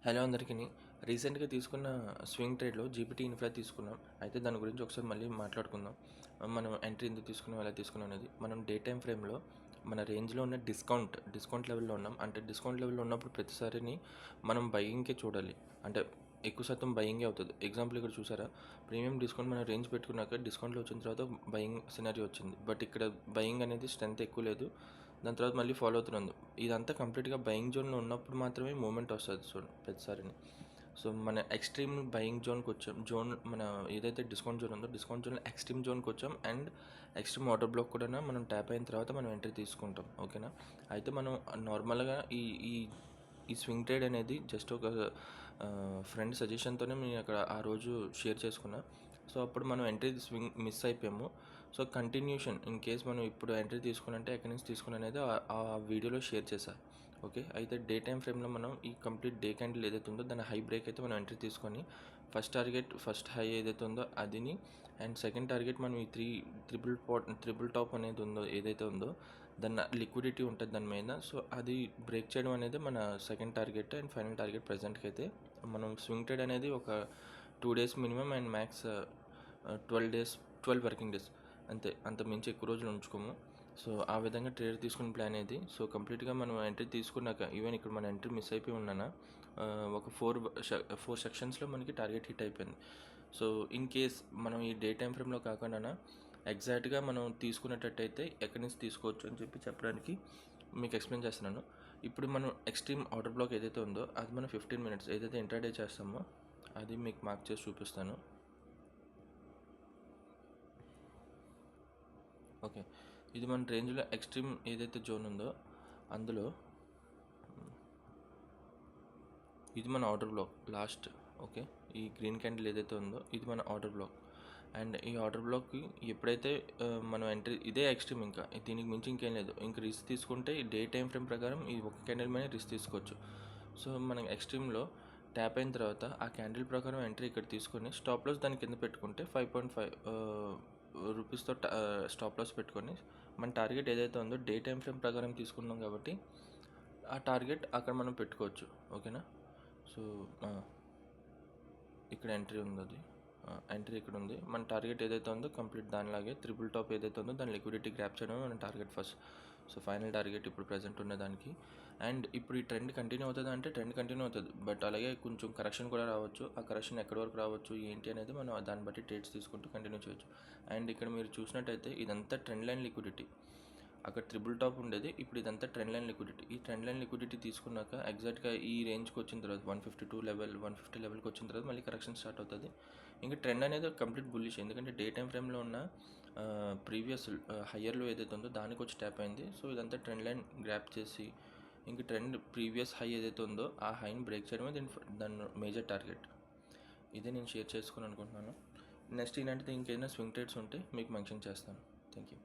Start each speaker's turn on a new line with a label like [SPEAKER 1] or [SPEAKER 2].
[SPEAKER 1] Hello అందరికీ. రీసెంట్గా తీసుకున్న స్వింగ్ ట్రేడ్లో జీపీటీ ఇన్ఫ్రా తీసుకున్నాం. అయితే దాని గురించి ఒకసారి మళ్ళీ మాట్లాడుకుందాం. మనం ఎంట్రీ ఎందుకు తీసుకున్నాం, ఎలా తీసుకున్నాం అనేది. మనం డే టైం ఫ్రేమ్లో మన రేంజ్లో ఉన్న డిస్కౌంట్ లెవెల్లో ఉన్నాం. అంటే డిస్కౌంట్ లెవెల్లో ఉన్నప్పుడు ప్రతిసారిని మనం బయింగ్కే చూడాలి. అంటే ఎక్కువ శాతం బయింగే అవుతుంది. ఎగ్జాంపుల్ ఇక్కడ చూసారా, ప్రీమియం డిస్కౌంట్ మనం రేంజ్ పెట్టుకున్నాక డిస్కౌంట్లో వచ్చిన తర్వాత బయింగ్ సినారీ వచ్చింది. బట్ ఇక్కడ బయింగ్ అనేది స్ట్రెంత్ ఎక్కువ లేదు. దాని తర్వాత మళ్ళీ ఫాలో అవుతున్నాను. ఇదంతా కంప్లీట్గా బయింగ్ జోన్లో ఉన్నప్పుడు మాత్రమే మూమెంట్ వస్తుంది చూడండి ప్రతిసారిని. సో మన ఎక్స్ట్రీమ్ బయింగ్ జోన్కి వచ్చాం. మన ఏదైతే డిస్కౌంట్ జోన్ ఉందో డిస్కౌంట్ జోన్లో ఎక్స్ట్రీమ్ జోన్కి వచ్చాం. అండ్ ఎక్స్ట్రీమ్ ఆర్డర్ బ్లాక్ కూడా మనం ట్యాప్ అయిన తర్వాత మనం ఎంట్రీ తీసుకుంటాం. ఓకేనా. అయితే మనం నార్మల్గా ఈ ఈ ఈ స్వింగ్ ట్రేడ్ అనేది జస్ట్ ఒక ఫ్రెండ్ సజెషన్తోనే నేను అక్కడ ఆ రోజు షేర్ చేసుకున్నా. సో అప్పుడు మనం ఎంట్రీ స్వింగ్ మిస్ అయిపోయాము. సో కంటిన్యూషన్ ఇన్ కేస్ మనం ఇప్పుడు ఎంట్రీ తీసుకున్నంటే ఎక్కడి నుంచి తీసుకుని అనేది ఆ వీడియోలో షేర్ చేశాను. ఓకే. అయితే డే టైం ఫ్రేమ్లో మనం ఈ కంప్లీట్ డే క్యాండిల్ ఏదైతే ఉందో దాని హై బ్రేక్ అయితే మనం ఎంట్రీ తీసుకొని ఫస్ట్ హై ఏదైతే ఉందో అదిని, అండ్ సెకండ్ టార్గెట్ మనం ఈ ట్రిపుల్ టాప్ అనేది ఉందో ఏదైతే ఉందో దాన్ని లిక్విడిటీ ఉంటుంది దాని మీద. సో అది బ్రేక్ చేయడం అనేది మన second target and final target. ప్రజెంట్కి అయితే మనం స్వింగ్ ట్రేడ్ అనేది ఒక 2 days minimum and max 12 working days అంతే. అంత మించి ఎక్కువ రోజులు ఉంచుకోము. సో ఆ విధంగా ట్రేడ్ తీసుకున్న ప్లాన్ ఇది. సో కంప్లీట్గా మనం ఎంట్రీ తీసుకున్నాక ఈవెన్ ఇక్కడ మన ఎంట్రీ మిస్ అయిపోయి ఉన్నానా ఒక 4 సెక్షన్స్లో మనకి టార్గెట్ హిట్ అయిపోయింది. సో ఇన్ కేస్ మనం ఈ డే టైం ఫ్రేమ్లో కాకుండా ఎగ్జాక్ట్గా మనం తీసుకునేటట్టయితే ఎక్కడి నుంచి తీసుకోవచ్చు అని చెప్పడానికి మీకు ఎక్స్ప్లెయిన్ చేస్తున్నాను. ఇప్పుడు మనం ఎక్స్ట్రీమ్ ఆర్డర్ బ్లాక్ ఏదైతే ఉందో అది మనం 15 minutes ఏదైతే ఇంట్రాడే చేస్తామో అది మీకు మార్క్ చేసి చూపిస్తాను. ఓకే. ఇది మన రేంజ్లో ఎక్స్ట్రీమ్ ఏదైతే జోన్ ఉందో అందులో ఇది మన ఆర్డర్ బ్లాక్ లాస్ట్. ఓకే. ఈ గ్రీన్ క్యాండిల్ ఏదైతే ఉందో ఇది మన ఆర్డర్ బ్లాక్. అండ్ ఈ ఆర్డర్ బ్లాక్కి ఎప్పుడైతే మనం ఎంట్రీ ఇదే ఎక్స్ట్రీమ్, ఇంకా దీనికి మించి ఇంకేం లేదు. ఇంకా రిస్క్ తీసుకుంటే ఈ డే టైం ఫ్రేమ్ ప్రకారం ఈ ఒక క్యాండిల్ మీద రిస్క్ తీసుకోవచ్చు. సో మనం ఎక్స్ట్రీమ్లో ట్యాప్ అయిన తర్వాత ఆ క్యాండిల్ ప్రకారం ఎంట్రీ ఇక్కడ తీసుకొని స్టాప్ లాస్ దాని కింద పెట్టుకుంటే 5.5 రూపీస్తో స్టాప్ లాస్ పెట్టుకొని మన టార్గెట్ ఏదైతే ఉందో డే టైం ఫ్రేమ్ ప్రకారం తీసుకున్నాం కాబట్టి ఆ టార్గెట్ అక్కడ మనం పెట్టుకోవచ్చు. ఓకేనా. సో ఇక్కడ ఎంట్రీ ఉంది, అది ఎంట్రీ ఇక్కడ ఉంది. మన టార్గెట్ ఏదైతే ఉందో కంప్లీట్ దానిలాగే ట్రిపుల్ టాప్ ఏదైతే ఉందో దాని లిక్విడిటీ గ్రాప్ చేయడం మన target first. So final target ఇప్పుడు ప్రజెంట్ ఉన్న దానికి. అండ్ ఇప్పుడు ఈ ట్రెండ్ కంటిన్యూ అవుతుంది అంటే ట్రెండ్ కంటిన్యూ అవుతుంది, బట్ అలాగే కొంచెం కరెక్షన్ కూడా రావచ్చు. ఆ కరెక్షన్ ఎక్కడి వరకు రావచ్చు ఏంటి అనేది మనం దాన్ని బట్టి ట్రేడ్స్ తీసుకుంటూ కంటిన్యూ చేయొచ్చు. అండ్ ఇక్కడ మీరు చూసినట్టయితే ఇదంతా ట్రెండ్ లైన్ లిక్విడిటీ. అక్కడ ట్రిపుల్ టాప్ ఉండేది, ఇప్పుడు ఇదంతా ట్రెండ్ లైన్ లిక్విడిటీ. ఈ ట్రెండ్ లైన్ లిక్విడిటీ తీసుకున్నాక ఎగ్జాక్ట్గా ఈ రేంజ్కి వచ్చిన తర్వాత 150 లెవెల్కి వచ్చిన తర్వాత మళ్ళీ కరెక్షన్ స్టార్ట్ అవుతుంది. ఇంకా ట్రెండ్ అనేది కంప్లీట్ బుల్లిష్, ఎందుకంటే డే టైం ఫ్రేమ్లో ఉన్న ప్రీవియస్ హయ్యర్లో ఏదైతే ఉందో దానికి వచ్చి ట్యాప్ అయింది. సో ఇదంతా ట్రెండ్ లైన్ గ్రాప్ చేసి ఇంక ట్రెండ్ ప్రీవియస్ హై ఏదైతే ఉందో ఆ హైని బ్రేక్ చేయడమే దాని మేజర్ టార్గెట్. ఇదే నేను షేర్ చేసుకుని అనుకుంటున్నాను. నెక్స్ట్ ఇలాంటిది ఇంకేదైనా స్వింగ్ ట్రేడ్స్ ఉంటే మీకు మెన్షన్ చేస్తాను. Thank you.